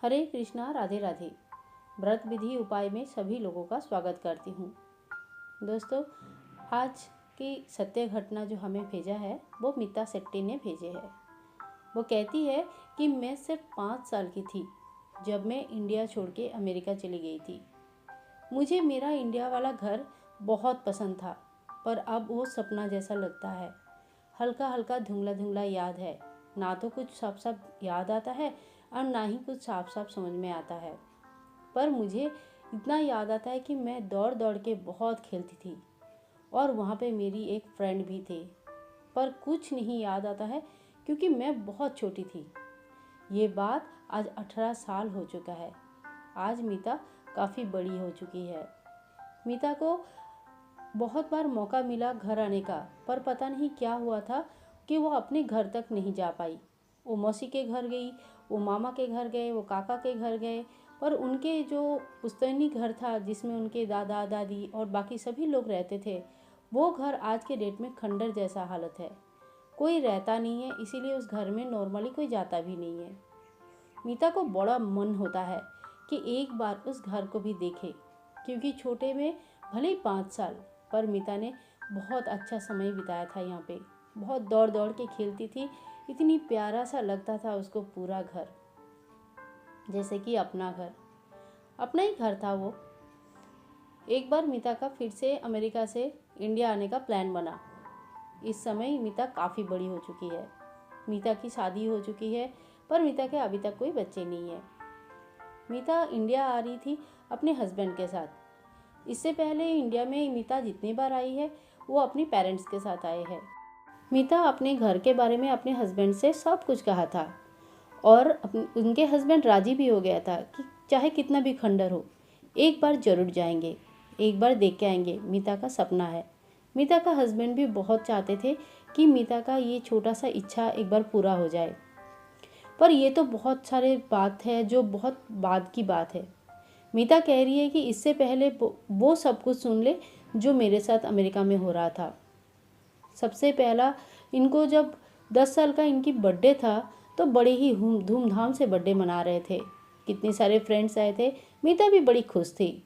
हरे कृष्णा, राधे राधे। व्रत विधि उपाय में सभी लोगों का स्वागत करती हूँ। दोस्तों, आज की सत्य घटना जो हमें भेजा है वो मीता शेट्टी ने भेजे है। वो कहती है कि मैं सिर्फ 5 साल की थी जब मैं इंडिया छोड़ के अमेरिका चली गई थी। मुझे मेरा इंडिया वाला घर बहुत पसंद था, पर अब वो सपना जैसा लगता है। हल्का हल्का धुंधला धुंधला याद है, ना तो कुछ साफ साफ याद आता है और ना ही कुछ साफ साफ समझ में आता है। पर मुझे इतना याद आता है कि मैं दौड़ दौड़ के बहुत खेलती थी और वहाँ पे मेरी एक फ्रेंड भी थी। पर कुछ नहीं याद आता है क्योंकि मैं बहुत छोटी थी। ये बात आज 18 साल हो चुका है। आज मीता काफ़ी बड़ी हो चुकी है। मीता को बहुत बार मौका मिला घर आने का, पर पता नहीं क्या हुआ था कि वो अपने घर तक नहीं जा पाई। वो मौसी के घर गई, वो मामा के घर गए, वो काका के घर गए, पर उनके जो पुश्तैनी घर था जिसमें उनके दादा दादी और बाकी सभी लोग रहते थे, वो घर आज के डेट में खंडर जैसा हालत है। कोई रहता नहीं है, इसीलिए उस घर में नॉर्मली कोई जाता भी नहीं है। मीता को बड़ा मन होता है कि एक बार उस घर को भी देखे, क्योंकि छोटे में भले ही 5 साल, पर मीता ने बहुत अच्छा समय बिताया था यहाँ पे। बहुत दौड़ दौड़ के खेलती थी, इतनी प्यारा सा लगता था उसको पूरा घर, जैसे कि अपना घर, अपना ही घर था वो। एक बार मीता का फिर से अमेरिका से इंडिया आने का प्लान बना। इस समय मीता काफ़ी बड़ी हो चुकी है। मीता की शादी हो चुकी है, पर मीता के अभी तक कोई बच्चे नहीं है। मीता इंडिया आ रही थी अपने हस्बैंड के साथ। इससे पहले इंडिया में मीता जितनी बार आई है वो अपनी पेरेंट्स के साथ आए हैं। मीता अपने घर के बारे में अपने हस्बैंड से सब कुछ कहा था और उनके हस्बैंड राजी भी हो गया था कि चाहे कितना भी खंडर हो, एक बार जरूर जाएंगे, एक बार देख के आएंगे। मीता का सपना है। मीता का हस्बैंड भी बहुत चाहते थे कि मीता का ये छोटा सा इच्छा एक बार पूरा हो जाए, पर ये तो बहुत सारे बात है जो बहुत बाद की बात है। मीता कह रही है कि इससे पहले वो सब कुछ सुन ले जो मेरे साथ अमेरिका में हो रहा था। सबसे पहला, इनको जब 10 साल का इनकी बर्थडे था तो बड़े ही धूमधाम से बर्थडे मना रहे थे। कितने सारे फ्रेंड्स आए थे। मीता भी बड़ी खुश थी।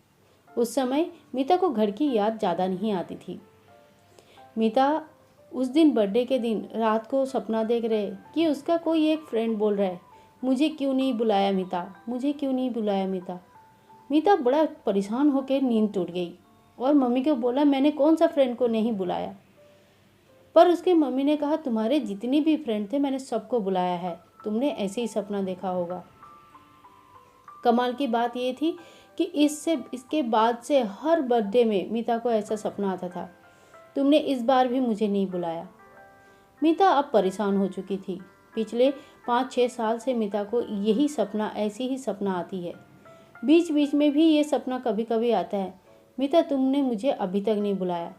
उस समय मीता को घर की याद ज़्यादा नहीं आती थी। मीता उस दिन, बर्थडे के दिन रात को सपना देख रहे कि उसका कोई एक फ्रेंड बोल रहा है, मुझे क्यों नहीं बुलाया मीता, मुझे क्यों नहीं बुलाया मीता। मीता बड़ा परेशान होकर नींद टूट गई और मम्मी को बोला, मैंने कौन सा फ्रेंड को नहीं बुलाया। पर उसके मम्मी ने कहा, तुम्हारे जितने भी फ्रेंड थे मैंने सबको बुलाया है, तुमने ऐसे ही सपना देखा होगा। कमाल की बात ये थी कि इसके बाद से हर बर्थडे में मीता को ऐसा सपना आता था, तुमने इस बार भी मुझे नहीं बुलाया। मीता अब परेशान हो चुकी थी। पिछले 5-6 साल से मीता को यही सपना, ऐसी ही सपना आती है। बीच बीच में भी ये सपना कभी कभी आता है, मीता तुमने मुझे अभी तक नहीं बुलाया।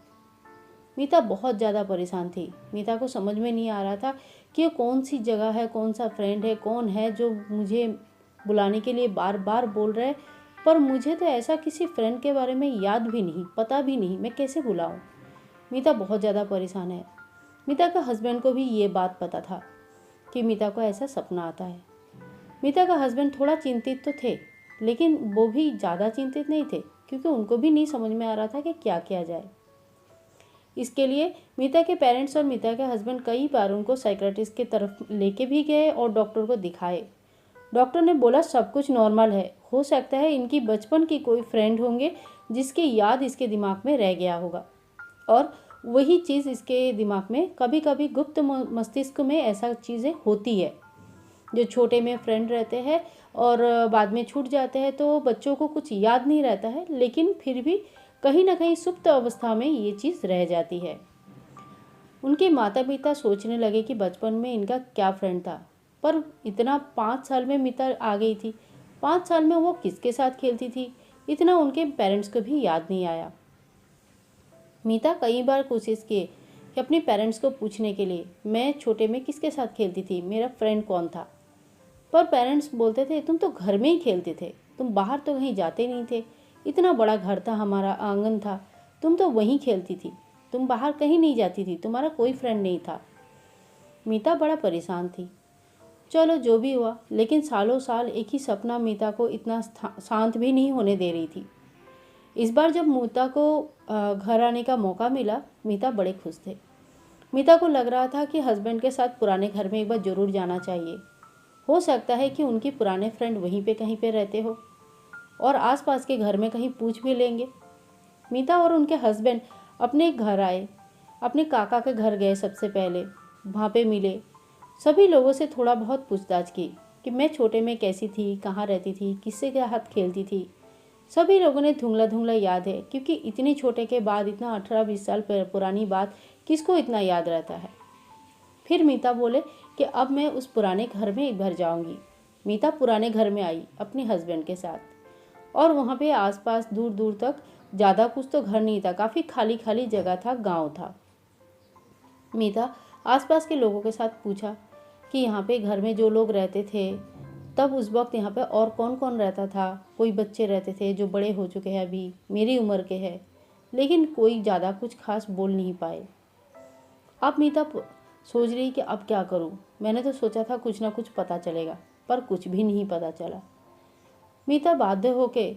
मीता बहुत ज़्यादा परेशान थी। मीता को समझ में नहीं आ रहा था कि ये कौन सी जगह है, कौन सा फ्रेंड है, कौन है जो मुझे बुलाने के लिए बार बार बोल रहा है, पर मुझे तो ऐसा किसी फ्रेंड के बारे में याद भी नहीं, पता भी नहीं, मैं कैसे बुलाऊं। मीता बहुत ज़्यादा परेशान है। मीता का हस्बैंड को भी ये बात पता था कि मीता को ऐसा सपना आता है। मीता का हस्बैंड थोड़ा चिंतित तो थे, लेकिन वो भी ज़्यादा चिंतित नहीं थे, क्योंकि उनको भी नहीं समझ में आ रहा था कि क्या किया जाए। इसके लिए मीता के पेरेंट्स और मीता के हस्बैंड कई बार उनको साइकियाट्रिस्ट की तरफ लेके भी गए और डॉक्टर को दिखाए। डॉक्टर ने बोला सब कुछ नॉर्मल है, हो सकता है इनकी बचपन की कोई फ्रेंड होंगे जिसकी याद इसके दिमाग में रह गया होगा, और वही चीज़ इसके दिमाग में कभी कभी गुप्त मस्तिष्क में ऐसा चीज़ें होती है। जो छोटे में फ्रेंड रहते हैं और बाद में छूट जाते हैं, तो बच्चों को कुछ याद नहीं रहता है, लेकिन फिर भी कहीं ना कहीं सुप्त अवस्था में ये चीज़ रह जाती है। उनके माता पिता सोचने लगे कि बचपन में इनका क्या फ्रेंड था, पर इतना 5 साल में मीता आ गई थी। 5 साल में वो किसके साथ खेलती थी, इतना उनके पेरेंट्स को भी याद नहीं आया। मीता कई बार कोशिश की कि अपने पेरेंट्स को पूछने के लिए, मैं छोटे में किसके साथ खेलती थी, मेरा फ्रेंड कौन था। पर पेरेंट्स बोलते थे, तुम तो घर में ही खेलते थे, तुम बाहर तो कहीं जाते नहीं थे, इतना बड़ा घर था, हमारा आंगन था, तुम तो वहीं खेलती थी, तुम बाहर कहीं नहीं जाती थी, तुम्हारा कोई फ्रेंड नहीं था। मीता बड़ा परेशान थी। चलो जो भी हुआ, लेकिन सालों साल एक ही सपना मीता को इतना शांत भी नहीं होने दे रही थी। इस बार जब मीता को घर आने का मौका मिला, मीता बड़े खुश थे। मीता को लग रहा था कि हस्बैंड के साथ पुराने घर में एक बार जरूर जाना चाहिए। हो सकता है कि उनके पुराने फ्रेंड वहीं पे कहीं पे रहते हो और आसपास के घर में कहीं पूछ भी लेंगे। मीता और उनके हस्बैंड अपने घर आए, अपने काका के घर गए। सबसे पहले वहाँ पे मिले, सभी लोगों से थोड़ा बहुत पूछताछ की कि मैं छोटे में कैसी थी, कहाँ रहती थी, किससे के हाथ खेलती थी। सभी लोगों ने धुंधला धुंधला याद है, क्योंकि इतने छोटे के बाद इतना 18-20 साल पुरानी बात किसको इतना याद रहता है। फिर मीता बोले कि अब मैं उस पुराने घर में एक बार जाऊंगी। मीता पुराने घर में आई अपने हस्बैंड के साथ और वहाँ पे आसपास दूर दूर तक ज़्यादा कुछ तो घर नहीं था, काफ़ी खाली खाली जगह था, गांव था। मीता आसपास के लोगों के साथ पूछा कि यहाँ पे घर में जो लोग रहते थे तब उस वक्त यहाँ पे और कौन कौन रहता था। कोई बच्चे रहते थे जो बड़े हो चुके हैं, अभी मेरी उम्र के हैं, लेकिन कोई ज़्यादा कुछ खास बोल नहीं पाए। अब मीता सोच रही कि अब क्या करूं। मैंने तो सोचा था कुछ ना कुछ पता चलेगा, पर कुछ भी नहीं पता चला। मीता बाध्य होके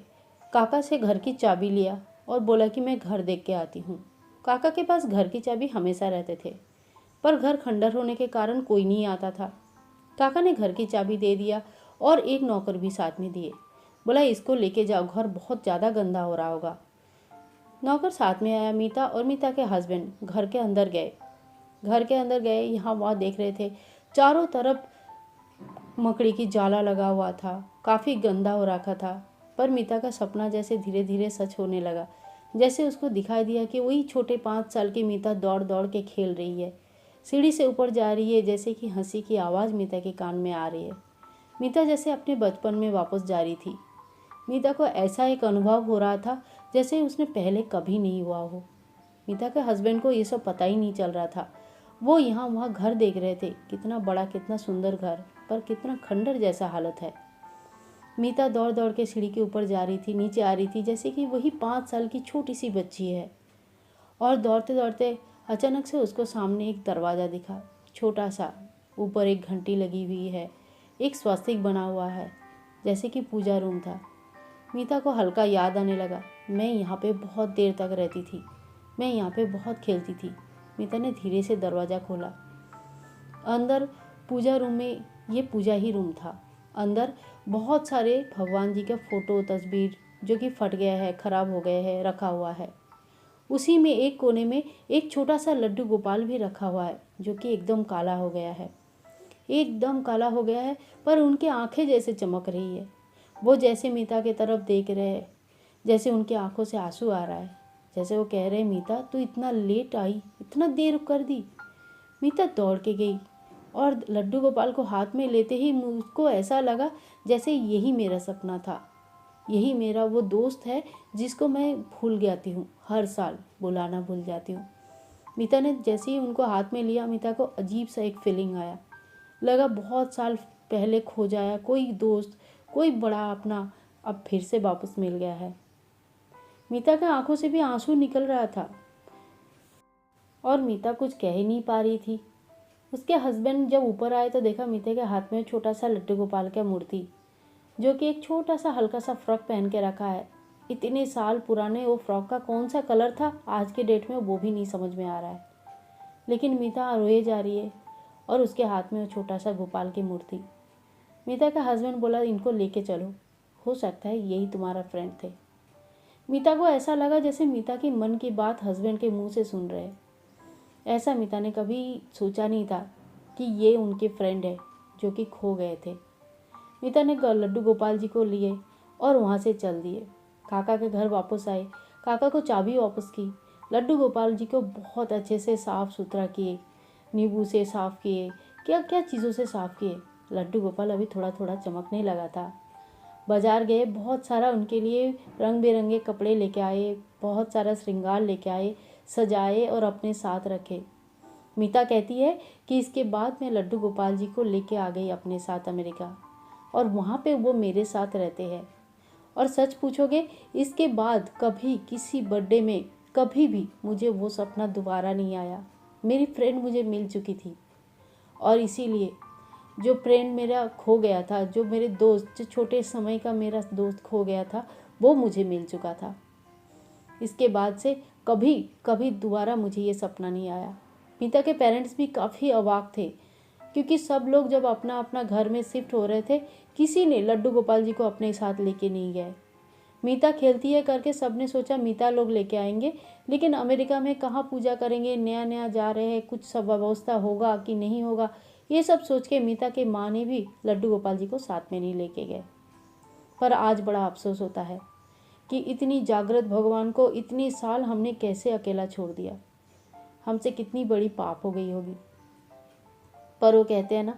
काका से घर की चाबी लिया और बोला कि मैं घर देख के आती हूँ। काका के पास घर की चाबी हमेशा रहते थे, पर घर खंडर होने के कारण कोई नहीं आता था। काका ने घर की चाबी दे दिया और एक नौकर भी साथ में दिए। बोला इसको लेके जाओ, घर बहुत ज़्यादा गंदा हो रहा होगा। नौकर साथ में आया। मीता और मीता के हस्बैंड घर के अंदर गए। यहाँ वहाँ देख रहे थे, चारों तरफ मकड़ी की जाला लगा हुआ था, काफ़ी गंदा हो रखा था। पर मीता का सपना जैसे धीरे धीरे सच होने लगा। जैसे उसको दिखाई दिया कि वही छोटे 5 साल की मीता दौड़ दौड़ के खेल रही है, सीढ़ी से ऊपर जा रही है, जैसे कि हंसी की आवाज़ मीता के कान में आ रही है। मीता जैसे अपने बचपन में वापस जा रही थी। मीता को ऐसा एक अनुभव हो रहा था जैसे उसने पहले कभी नहीं हुआ हो। मीता के हस्बैंड को ये सब पता ही नहीं चल रहा था। वो यहाँ वहाँ घर देख रहे थे, कितना बड़ा, कितना सुंदर घर, पर कितना खंडर जैसा हालत है। मीता दौड़ दौड़ के सीढ़ी के ऊपर जा रही थी, नीचे आ रही थी, जैसे कि वही 5 साल की छोटी सी बच्ची है। और दौड़ते दौड़ते अचानक से उसको सामने एक दरवाज़ा दिखा, छोटा सा। ऊपर एक घंटी लगी हुई है, एक स्वास्तिक बना हुआ है, जैसे कि पूजा रूम था। मीता को हल्का याद आने लगा, मैं यहाँ पे बहुत देर तक रहती थी, मैं यहाँ पे बहुत खेलती थी। मीता ने धीरे से दरवाज़ा खोला। अंदर पूजा रूम में, ये पूजा ही रूम था। अंदर बहुत सारे भगवान जी के फोटो, तस्वीर जो कि फट गया है, ख़राब हो गए हैं, रखा हुआ है। उसी में एक कोने में एक छोटा सा लड्डू गोपाल भी रखा हुआ है, जो कि एकदम काला हो गया है, एकदम काला हो गया है, पर उनकी आंखें जैसे चमक रही है। वो जैसे मीता की तरफ देख रहे हैं, जैसे उनकी आंखों से आंसू आ रहा है, जैसे वो कह रहे हैं, मीता तू इतना लेट आई, इतना देर कर दी। मीता दौड़ के गई और लड्डू गोपाल को हाथ में लेते ही मुझको ऐसा लगा जैसे यही मेरा सपना था, यही मेरा वो दोस्त है जिसको मैं भूल जाती हूँ, हर साल बुलाना भूल जाती हूँ। मीता ने जैसे ही उनको हाथ में लिया, मीता को अजीब सा एक फीलिंग आया। लगा बहुत साल पहले खो जाया कोई दोस्त, कोई बड़ा अपना अब फिर से वापस मिल गया है। मीता के आंखों से भी आंसू निकल रहा था और मीता कुछ कह ही नहीं पा रही थी। उसके हस्बैंड जब ऊपर आए तो देखा मीता के हाथ में छोटा सा लड्डू गोपाल का मूर्ति, जो कि एक छोटा सा हल्का सा फ्रॉक पहन के रखा है। इतने साल पुराने वो फ्रॉक का कौन सा कलर था आज के डेट में, वो भी नहीं समझ में आ रहा है। लेकिन मीता रोए जा रही है और उसके हाथ में वो छोटा सा गोपाल की मूर्ति। मीता का हस्बैंड बोला इनको लेके चलो, हो सकता है यही तुम्हारा फ्रेंड थे। मीता को ऐसा लगा जैसे मीता की मन की बात हस्बैंड के मुंह से सुन रहे। ऐसा मीता ने कभी सोचा नहीं था कि ये उनके फ्रेंड है जो कि खो गए थे। मीता ने लड्डू गोपाल जी को लिए और वहाँ से चल दिए। काका के घर वापस आए, काका को चाबी वापस की, लड्डू गोपाल जी को बहुत अच्छे से साफ़ सुथरा किए, नींबू से साफ़ किए, क्या क्या चीज़ों से साफ़ किए। लड्डू गोपाल अभी थोड़ा थोड़ा चमकने लगा था। बाज़ार गए, बहुत सारा उनके लिए रंग बिरंगे कपड़े लेके आए, बहुत सारा श्रृंगार लेके आए, सजाए और अपने साथ रखे। मीता कहती है कि इसके बाद मैं लड्डू गोपाल जी को लेके आ गई अपने साथ अमेरिका, और वहाँ पे वो मेरे साथ रहते हैं। और सच पूछोगे, इसके बाद कभी किसी बर्थडे में कभी भी मुझे वो सपना दोबारा नहीं आया। मेरी फ्रेंड मुझे मिल चुकी थी और इसीलिए जो फ्रेंड मेरा खो गया था, जो मेरे दोस्त, जो छोटे समय का मेरा दोस्त खो गया था, वो मुझे मिल चुका था। इसके बाद से कभी कभी दोबारा मुझे ये सपना नहीं आया। मीता के पेरेंट्स भी काफ़ी अवाक थे, क्योंकि सब लोग जब अपना अपना घर में शिफ्ट हो रहे थे, किसी ने लड्डू गोपाल जी को अपने साथ लेके नहीं गए। मीता खेलती है करके सबने सोचा मीता लोग लेके आएंगे, लेकिन अमेरिका में कहाँ पूजा करेंगे, नया नया जा रहे हैं, कुछ सब व्यवस्था होगा कि नहीं होगा, ये सब सोच के मीता के माँ ने भी लड्डू गोपाल जी को साथ में नहीं लेके गए। पर आज बड़ा अफसोस होता है कि इतनी जागृत भगवान को इतनी साल हमने कैसे अकेला छोड़ दिया। हमसे कितनी बड़ी पाप हो गई होगी। पर वो कहते हैं ना,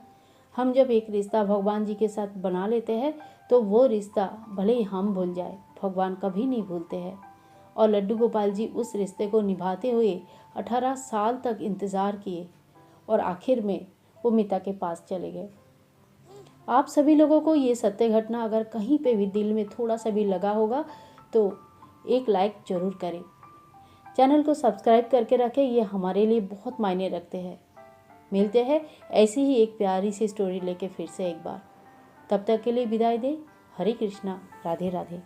हम जब एक रिश्ता भगवान जी के साथ बना लेते हैं तो वो रिश्ता भले ही हम भूल जाए, भगवान कभी नहीं भूलते हैं। और लड्डू गोपाल जी उस रिश्ते को निभाते हुए 18 साल तक इंतज़ार किए और आखिर में वो मीता के पास चले गए। आप सभी लोगों को ये सत्य घटना अगर कहीं पे भी दिल में थोड़ा सा भी लगा होगा तो एक लाइक ज़रूर करें। चैनल को सब्सक्राइब करके रखें, ये हमारे लिए बहुत मायने रखते हैं। मिलते हैं ऐसी ही एक प्यारी सी स्टोरी लेके फिर से एक बार। तब तक के लिए विदाई दें। हरे कृष्णा, राधे राधे।